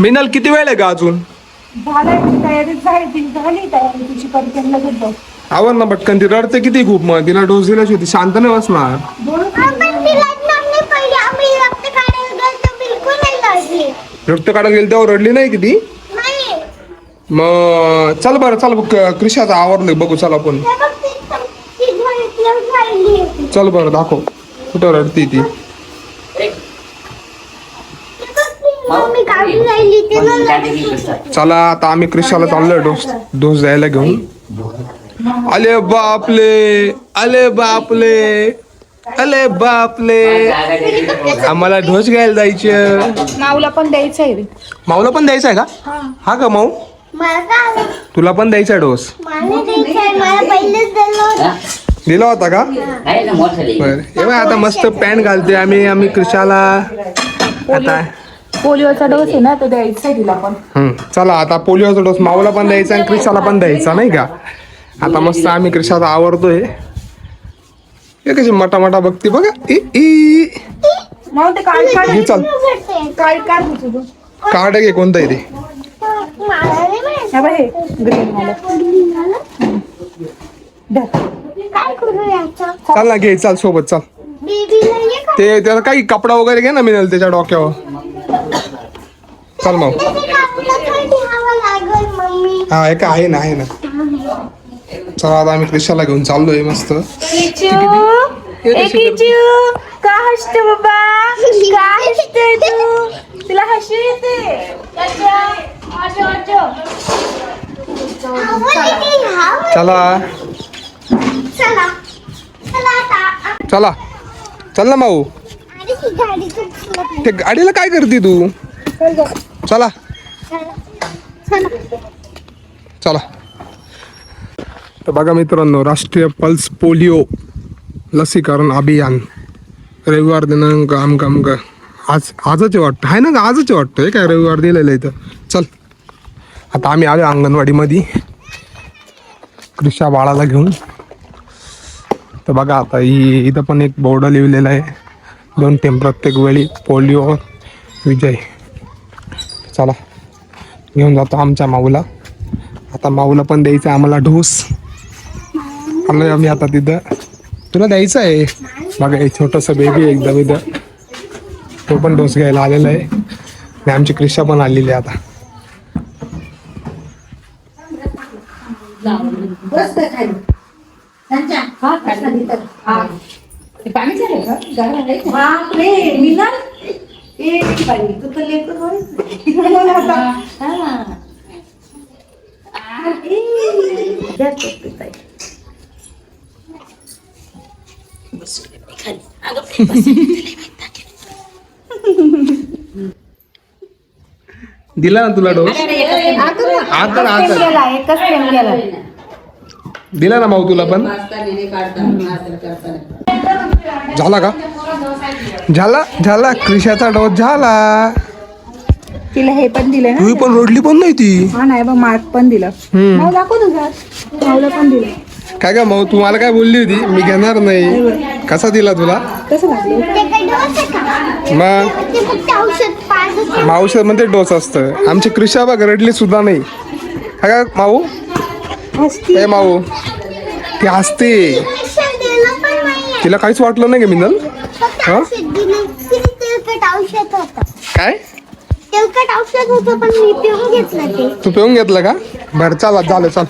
मिनल किती वेळ आहे का अजून? आवर ना पटकन, ती रडते किती खूप, मग तिला डोस दिल्याची होती, शांत नाही बसणार. रक्त काढायला गेली तेव्हा रडली नाही किती? मग चल बरं, चल क्रिशाचा आवरले बघू, चल आपण. चल बरं दाखव कुठं रडती ती. चला आता आम्ही क्रिशाला चाललोय डोस द्यायला घेऊन. अले बापले, अले बापले, अले बापले, आम्हाला डोस घ्यायला जायचं. माऊला पण द्यायचं आहे. माऊला पण द्यायचा आहे का? हा का माऊ, तुला पण द्यायचा डोस? दिला होता का? बरं आता मस्त पॅन्ट घालते आम्ही क्रिशाला. आता पोलिओचा डोस आहे ना, तो द्यायचा आहे तिला पण. चला आता पोलिओचा डोस माऊला पण द्यायचा आणि क्रिशाला पण द्यायचा, नाही का? आता मस्त आम्ही क्रिशाला आवरतोय. हे कशी मटा मटा बघते बघा. चल कार्ड घे, कोणतं आहे ते? चल ना, घे, चल सोबत चल. ते त्याला काही कपडा वगैरे घे ना मिळेल त्याच्या डोक्यावर. चल मग. हा एक आहे ना, आहे ना. चला आता आम्ही क्रिशाला घेऊन चाललोय मस्त. का हसते बाबा, का हसते तू? तुला हसू येते? चला चला चल ना माऊ. ते गाडीला काय करते तू? चला चला. तर बघा मित्रांनो, राष्ट्रीय पल्स पोलिओ लसीकरण अभियान रविवार दिनांक आमका आजच वाटतं आहे ना, आजच वाटतं हे काय रविवार दिलेलं आहे. तर चल आता आम्ही आलो अंगणवाडीमध्ये क्रिशा बाळाला घेऊन. तर बघा आता इथं पण एक बोर्ड लिहिलेला आहे, 2 थेंब प्रत्येक वेळी पोलिओ विजय. चला घेऊन जातो आमच्या माऊला. आता माऊला पण द्यायचं आम्हाला डोस. आलोय आम्ही आता तिथं. तुला द्यायचं आहे बघा, एक छोटंसं बेबी एकदम इथं, तो पण डोस घ्यायला आलेला आहे. आणि आमची क्रिशा पण आलेली आहे आता. दिला ना तुला डोस? दिला ना माऊ तुला पण? झाला का? झाला क्रिशाचा डोस झाला. तिला हे पण दिलं ना, तू पण रडली पण नाही ती. हा नाही बघ, मार्क पण दिला. दाखव तुझा, माऊला पण दिलं. काय का माऊ, तू मला काय बोलली होती मी घेणार नाही? कसा दिला तुला? मग औषध मध्ये डोस असतं. आमची क्रिशा बघ रडली सुद्धा नाही. काय का माऊ? ए माऊ, ती हसते. तिला काहीच वाटलं नाही का मिनल? काय तेलकट औषध होतं पण मी पिऊन घेतलं ते. तू पिऊन घेतलं का? बरं चला झालं, चल.